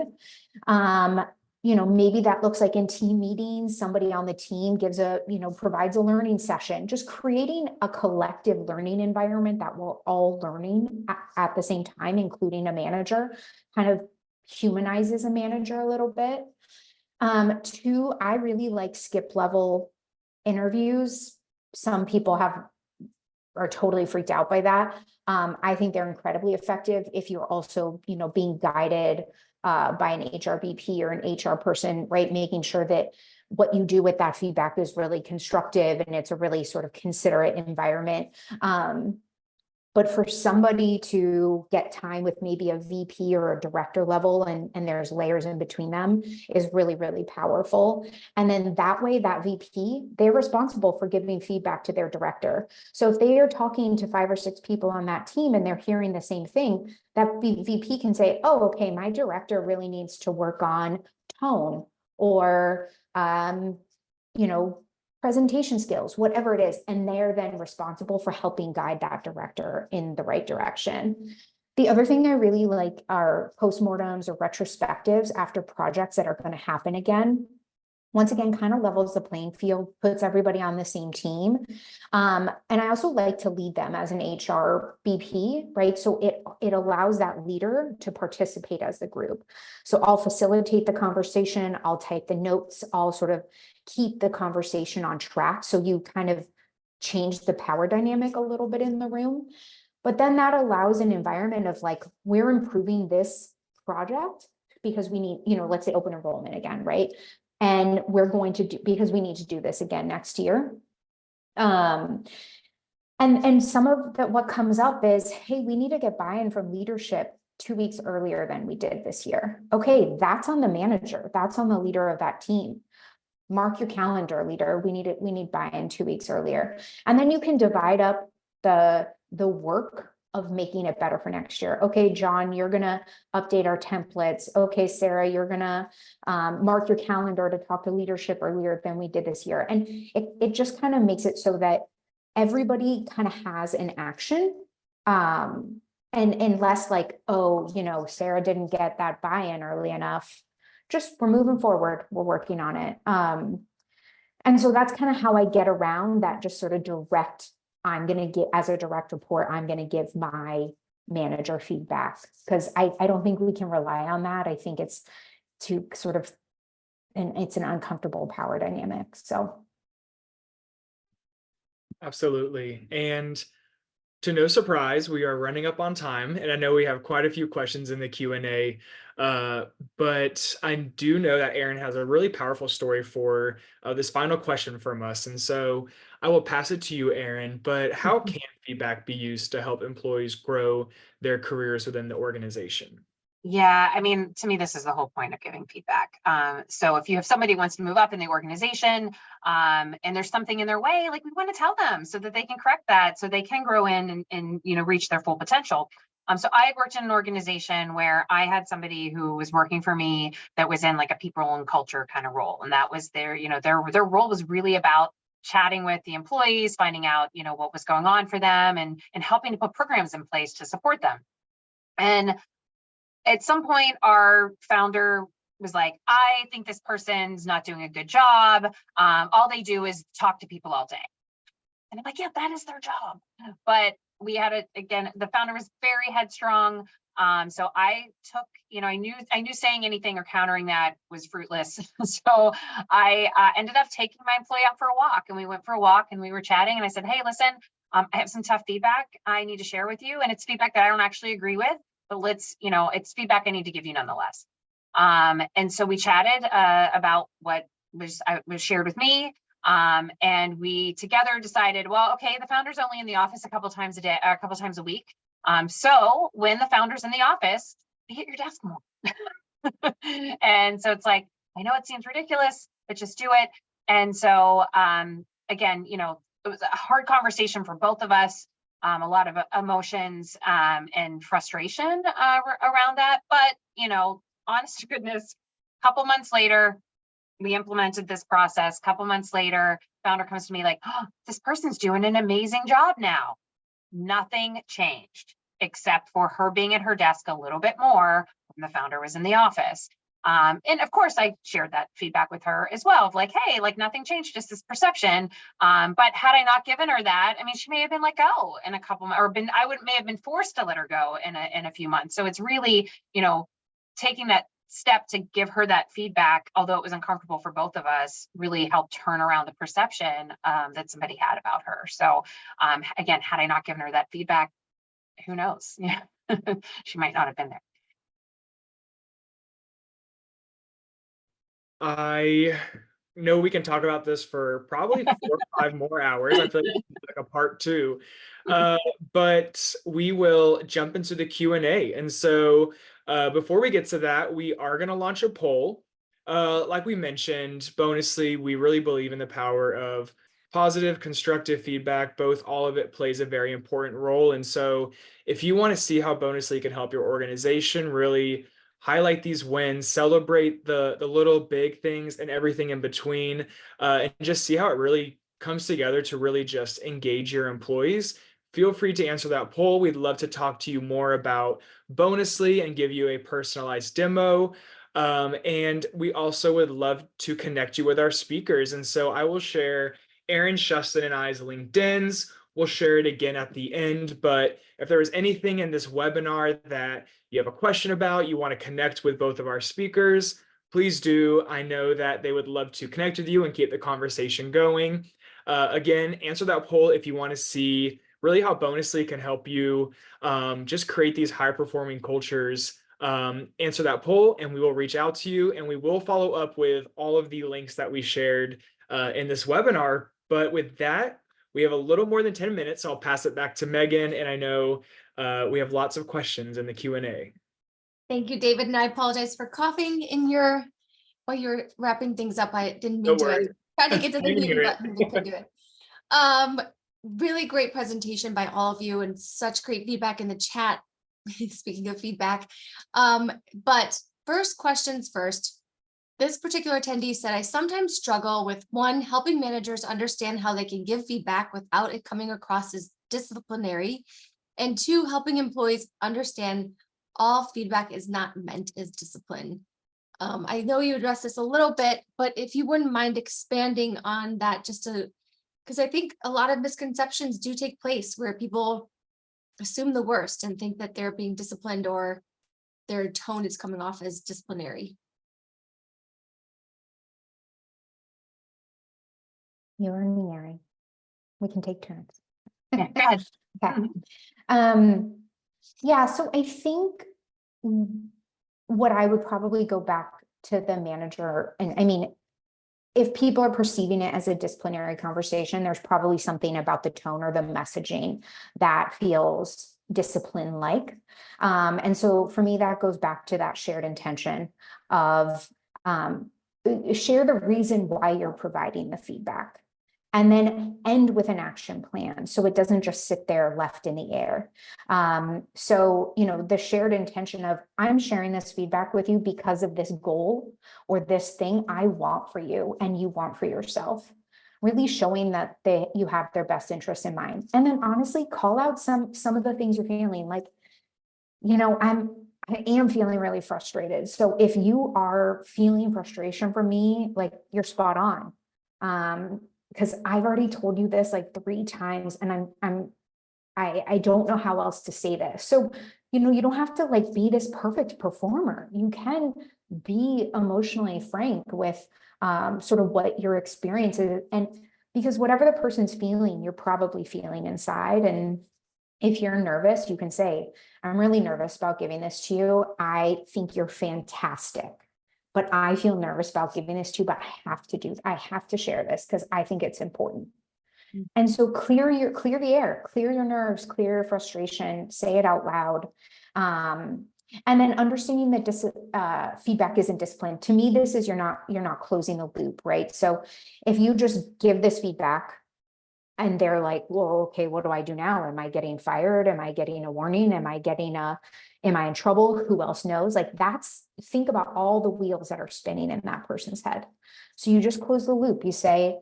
Maybe that looks like in team meetings, somebody on the team provides a learning session, just creating a collective learning environment that we're all learning at the same time, including a manager, kind of humanizes a manager a little bit. Two, I really like skip level interviews. Some people are totally freaked out by that. I think they're incredibly effective if you're also, being guided by an HRBP or an HR person, right? Making sure that what you do with that feedback is really constructive and it's a really sort of considerate environment. But for somebody to get time with maybe a VP or a director level, and there's layers in between them, is really, really powerful. And then that way, that VP, they're responsible for giving feedback to their director. So if they are talking to 5 or 6 people on that team and they're hearing the same thing, that VP can say, oh, okay, my director really needs to work on tone, or, presentation skills, whatever it is. And they're then responsible for helping guide that director in the right direction. The other thing I really like are postmortems or retrospectives after projects that are going to happen again. Once again, kind of levels the playing field, puts everybody on the same team. And I also like to lead them as an HR BP, right? So it allows that leader to participate as the group. So I'll facilitate the conversation, I'll take the notes, I'll sort of keep the conversation on track. So you kind of change the power dynamic a little bit in the room. But then that allows an environment of like, we're improving this project because we need, let's say open enrollment again, right? And we're going to do, because we need to do this again next year. And some of that, what comes up is, hey, we need to get buy-in from leadership 2 weeks earlier than we did this year. Okay, that's on the manager. That's on the leader of that team. Mark your calendar, leader. We need buy-in 2 weeks earlier. And then you can divide up the work of making it better for next year. Okay, John, you're gonna update our templates. Okay, Sarah, you're gonna mark your calendar to talk to leadership earlier than we did this year. And it just kind of makes it so that everybody kind of has an action. And less like, oh, Sarah didn't get that buy-in early enough. Just we're moving forward, we're working on it. And so that's kind of how I get around that, just sort of direct. I'm going to get, as a direct report, I'm going to give my manager feedback, because I don't think we can rely on that. I think it's too sort of, and it's an uncomfortable power dynamic. So. Absolutely. And to no surprise, we are running up on time, and I know we have quite a few questions in the Q&A, but I do know that Erin has a really powerful story for this final question from us. And so I will pass it to you, Erin, but how can feedback be used to help employees grow their careers within the organization? Yeah, I mean, to me, this is the whole point of giving feedback. So if you have somebody who wants to move up in the organization, and there's something in their way, like we want to tell them so that they can correct that, so they can grow in and reach their full potential. So I had worked in an organization where I had somebody who was working for me that was in like a people and culture kind of role, and that was their role was really about chatting with the employees, finding out what was going on for them, and helping to put programs in place to support them. And at some point, our founder was like, I think this person's not doing a good job. All they do is talk to people all day. And I'm like, yeah, that is their job. But we had again, the founder was very headstrong. So I took, I knew saying anything or countering that was fruitless. So I ended up taking my employee out for a walk, and we went for a walk and we were chatting, and I said, hey, listen, I have some tough feedback I need to share with you. And it's feedback that I don't actually agree with, but it's feedback I need to give you nonetheless. And so we chatted about what was shared with me. And we together decided, well, okay, the founder's only in the office a couple times a week. So when the founder's in the office, be at your desk more. And so it's like, I know it seems ridiculous, but just do it. And so, again, it was a hard conversation for both of us. A lot of emotions and frustration around that. But, honest to goodness, a couple months later, we implemented this process. A couple months later, founder comes to me like, oh, this person's doing an amazing job now. Nothing changed except for her being at her desk a little bit more when the founder was in the office. And of course, I shared that feedback with her as well, of like, hey, like nothing changed, just this perception. But had I not given her that, I mean, she may have been let go in a couple, or may have been forced to let her go in a few months. So it's really, taking that step to give her that feedback, although it was uncomfortable for both of us, really helped turn around the perception that somebody had about her. So again, had I not given her that feedback, who knows? Yeah, she might not have been there. I know we can talk about this for probably 4 or 5 more hours. I feel like a part 2, but we will jump into the Q&A. And so before we get to that, we are going to launch a poll. Like we mentioned, Bonusly, we really believe in the power of positive, constructive feedback. All of it plays a very important role. And so if you want to see how Bonusly can help your organization really highlight these wins, celebrate the little big things and everything in between, and just see how it really comes together to really just engage your employees. Feel free to answer that poll. We'd love to talk to you more about Bonusly and give you a personalized demo. And we also would love to connect you with our speakers. And so I will share Aaron, Shustin, and I's LinkedIn's. We'll share it again at the end. But if there was anything in this webinar that you have a question about, you want to connect with both of our speakers, please do. I know that they would love to connect with you and keep the conversation going. Again, answer that poll if you want to see really how Bonusly can help you just create these high performing cultures. Answer that poll and we will reach out to you, and we will follow up with all of the links that we shared in this webinar. But with that, we have a little more than 10 minutes. So I'll pass it back to Megan, and I know we have lots of questions in the Q&A. Thank you, David. And I apologize for coughing while you're wrapping things up. I didn't mean No to. worries. I tried to get to the I can mute hear it. button, but couldn't do it. Really great presentation by all of you and such great feedback in the chat. Speaking of feedback, but first questions first. This particular attendee said, I sometimes struggle with one, helping managers understand how they can give feedback without it coming across as disciplinary, and two, helping employees understand all feedback is not meant as discipline. I know you addressed this a little bit, but if you wouldn't mind expanding on that because I think a lot of misconceptions do take place where people assume the worst and think that they're being disciplined or their tone is coming off as disciplinary. You and me, Mary. We can take turns. Yeah, go ahead. Okay. Yeah, so I think what I would probably go back to the manager, and I mean, if people are perceiving it as a disciplinary conversation, there's probably something about the tone or the messaging that feels discipline-like. And so for me, that goes back to that shared intention of share the reason why you're providing the feedback, and then end with an action plan. So it doesn't just sit there left in the air. So, the shared intention of I'm sharing this feedback with you because of this goal or this thing I want for you and you want for yourself, really showing that you have their best interests in mind. And then honestly, call out some of the things you're feeling, like, I am feeling really frustrated. So if you are feeling frustration from me, like, you're spot on. Because I've already told you this like 3 times, and I don't know how else to say this. So, you don't have to like be this perfect performer. You can be emotionally frank with sort of what your experience is, and because whatever the person's feeling, you're probably feeling inside. And if you're nervous, you can say, I'm really nervous about giving this to you. I think you're fantastic, but I feel nervous about giving this to you, but I have to share this because I think it's important. And so clear the air, clear your nerves, clear your frustration, say it out loud. And then understanding that feedback isn't discipline. To me, this is you're not closing the loop, right? So if you just give this feedback and they're like, well, okay, what do I do now? Am I getting fired? Am I getting a warning? Am I in trouble? Who else knows? Like, think about all the wheels that are spinning in that person's head. So you just close the loop. You say,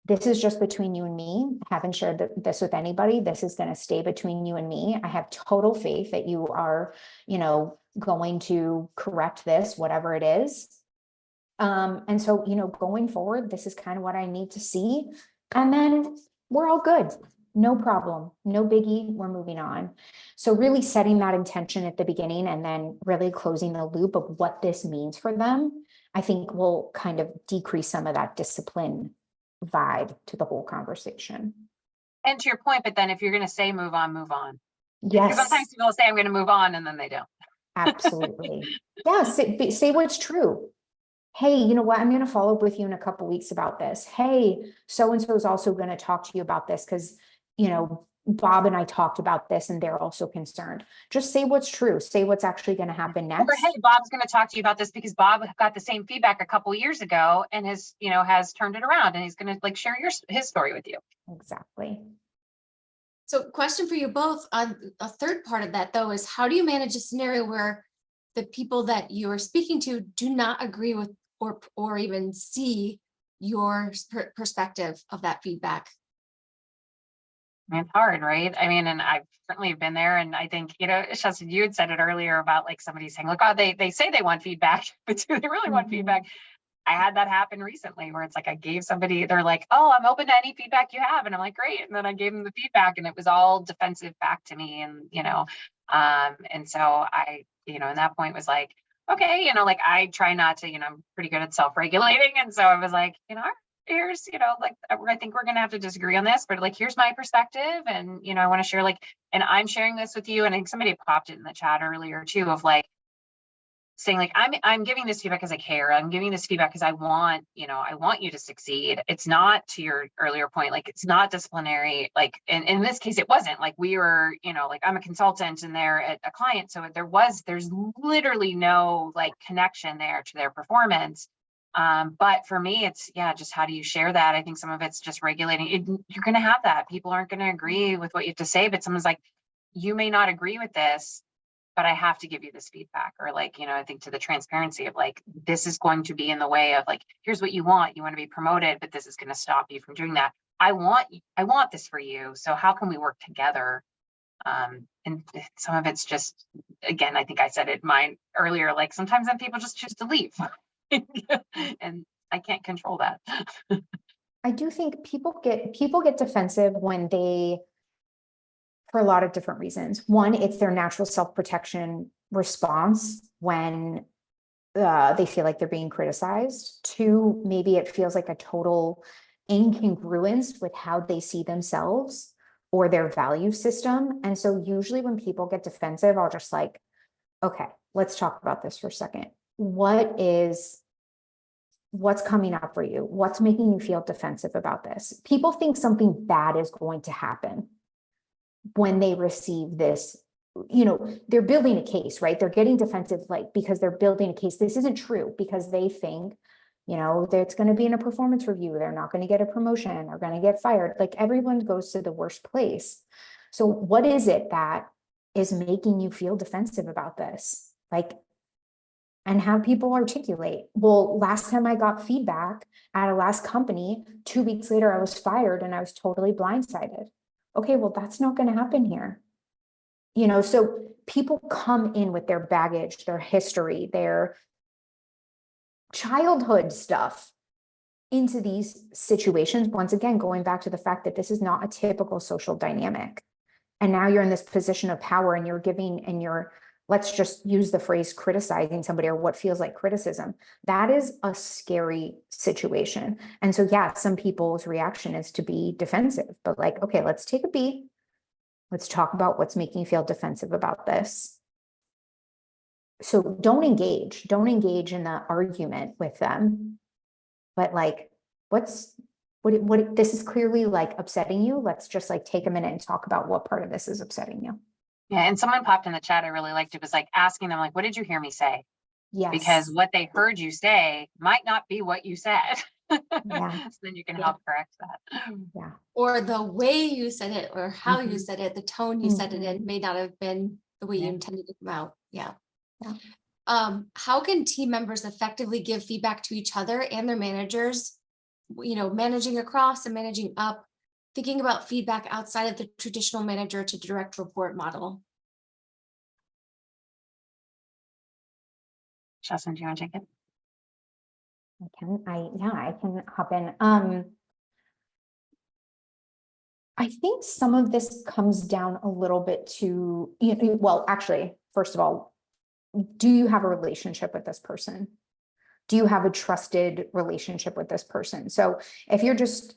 this is just between you and me. I haven't shared this with anybody. This is going to stay between you and me. I have total faith that you are, going to correct this, whatever it is. And so, going forward, this is kind of what I need to see. And then we're all good. No problem. No biggie. We're moving on. So really setting that intention at the beginning and then really closing the loop of what this means for them, I think will kind of decrease some of that discipline vibe to the whole conversation. And to your point, but then if you're going to say move on, move on. Yes. Because sometimes people say I'm going to move on and then they don't. Absolutely. Yeah. Say what's true. Hey, you know what? I'm going to follow up with you in a couple of weeks about this. Hey, so-and-so is also going to talk to you about this because, Bob and I talked about this and they're also concerned. Just say what's true. Say what's actually going to happen next. Or, hey, Bob's going to talk to you about this because Bob got the same feedback a couple of years ago and has turned it around, and he's going to share his story with you. Exactly. So question for you both on a third part of that, though, is how do you manage a scenario where the people that you are speaking to do not agree with or even see your perspective of that feedback. I mean, it's hard, right? I mean, and I've certainly been there. And I think, Shastin, you had said it earlier about like somebody saying, look, oh, they say they want feedback, but do they really want feedback? I had that happen recently where it's like I gave somebody, they're like, oh, I'm open to any feedback you have. And I'm like, great. And then I gave them the feedback and it was all defensive back to me. And, and so I, at that point was like, okay, like I try not to, I'm pretty good at self-regulating. And so I was like, here's, like, I think we're going to have to disagree on this, but like, here's my perspective. And, I want to share and I'm sharing this with you. And I think somebody popped it in the chat earlier too, of like, saying like, I'm giving this feedback because I care. I'm giving this feedback because I want you to succeed. It's not, to your earlier point, like it's not disciplinary. Like in this case, it wasn't like we were, like I'm a consultant and they're a client. So there's literally no like connection there to their performance. But for me, it's just how do you share that? I think some of it's just regulating it. You're going to have that. People aren't going to agree with what you have to say, but someone's like, you may not agree with this, but I have to give you this feedback. Or like, I think to the transparency of like, this is going to be in the way of like, here's what you want to be promoted, but this is going to stop you from doing that. I want this for you. So how can we work together? And some of it's just, again, I think I said it mine earlier, like sometimes then people just choose to leave and I can't control that. I do think people get defensive when for a lot of different reasons. One, it's their natural self-protection response when they feel like they're being criticized. Two, maybe it feels like a total incongruence with how they see themselves or their value system. And so usually when people get defensive, I'll just like, okay, let's talk about this for a second. What's coming up for you? What's making you feel defensive about this? People think something bad is going to happen when they receive this. They're building a case, right? They're getting defensive, like, because they're building a case. This isn't true because they think, that's going to be in a performance review. They're not going to get a promotion or going to get fired. Like everyone goes to the worst place. So what is it that is making you feel defensive about this? Like, and have people articulate, well, last time I got feedback at a last company, 2 weeks later, I was fired and I was totally blindsided. Okay, well, that's not going to happen here. So people come in with their baggage, their history, their childhood stuff into these situations. Once again, going back to the fact that this is not a typical social dynamic. And now you're in this position of power and let's just use the phrase criticizing somebody or what feels like criticism. That is a scary situation. And so, some people's reaction is to be defensive, but like, okay, let's take a beat. Let's talk about what's making you feel defensive about this. So don't engage in the argument with them, but like, what this is clearly like upsetting you. Let's just like take a minute and talk about what part of this is upsetting you. Yeah, and someone popped in the chat, I really liked it, was like asking them like, what did you hear me say? Yes. Because what they heard you say might not be what you said. Yeah. So then you can help correct that. Yeah. Or the way you said it or how you said it, the tone you said it in may not have been the way you intended to come out. Yeah. How can team members effectively give feedback to each other and their managers, managing across and managing up, thinking about feedback outside of the traditional manager to direct report model? Shastin, do you want to take it? I can hop in. I think some of this comes down a little bit to, well, actually, first of all, do you have a relationship with this person? Do you have a trusted relationship with this person? So if you're just,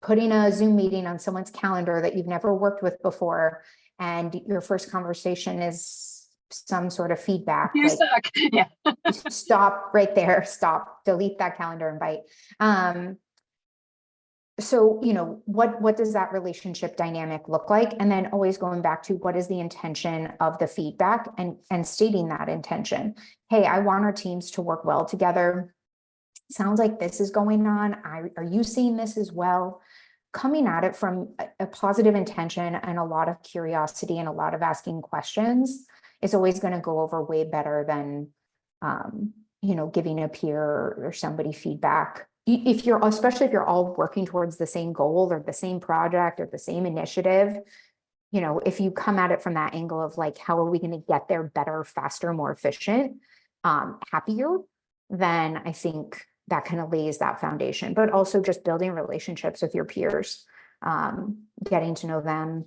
putting a Zoom meeting on someone's calendar that you've never worked with before, and your first conversation is some sort of feedback, You suck. Yeah. Stop right there. Stop. Delete that calendar invite. So, what does that relationship dynamic look like? And then always going back to what is the intention of the feedback and stating that intention. Hey, I want our teams to work well together. Sounds like this is going on. Are you seeing this as well? Coming at it from a positive intention and a lot of curiosity and a lot of asking questions is always going to go over way better than, giving a peer or somebody feedback. If you're, especially if you're all working towards the same goal or the same project or the same initiative, if you come at it from that angle of like, how are we going to get there better, faster, more efficient, happier, then I think that kind of lays that foundation. But also just building relationships with your peers, getting to know them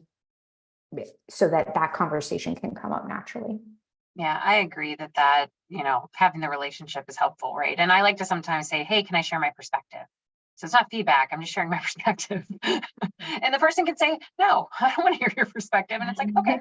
so that conversation can come up naturally. Yeah, I agree that having the relationship is helpful, right? And I like to sometimes say, hey, can I share my perspective? So it's not feedback, I'm just sharing my perspective. And the person can say, no, I don't want to hear your perspective. And it's like, okay,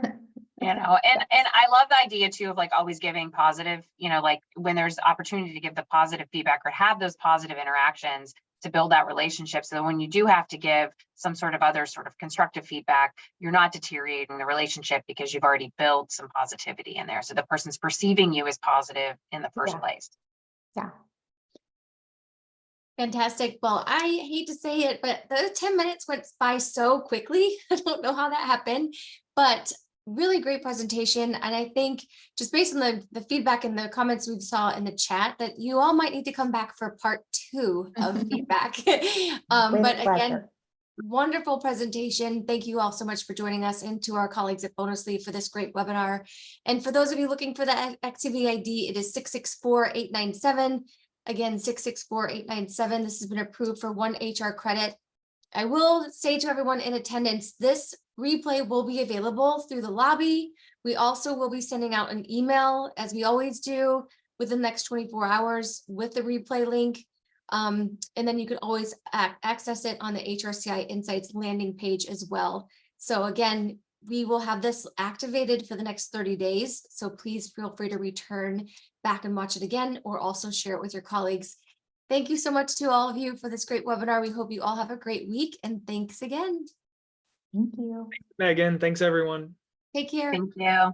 and I love the idea too of like always giving positive, like when there's opportunity to give the positive feedback or have those positive interactions to build that relationship. So that when you do have to give some sort of other sort of constructive feedback, you're not deteriorating the relationship because you've already built some positivity in there. So the person's perceiving you as positive in the first place. Yeah. Fantastic. Well, I hate to say it, but the 10 minutes went by so quickly. I don't know how that happened, but really great presentation. And I think just based on the feedback and the comments we saw in the chat that you all might need to come back for part 2 of feedback. But again, wonderful presentation. Thank you all so much for joining us, and to our colleagues at Bonusly for this great webinar. And for those of you looking for the activity ID, it is 664897. Again, 664897. This has been approved for 1 HR credit. I will say to everyone in attendance, this replay will be available through the lobby. We also will be sending out an email, as we always do, within the next 24 hours with the replay link. And then you can always access it on the HRCI Insights landing page as well. So again, we will have this activated for the next 30 days. So please feel free to return back and watch it again, or also share it with your colleagues. Thank you so much to all of you for this great webinar. We hope you all have a great week, and thanks again. Thank you. Megan, thanks everyone. Take care. Thank you.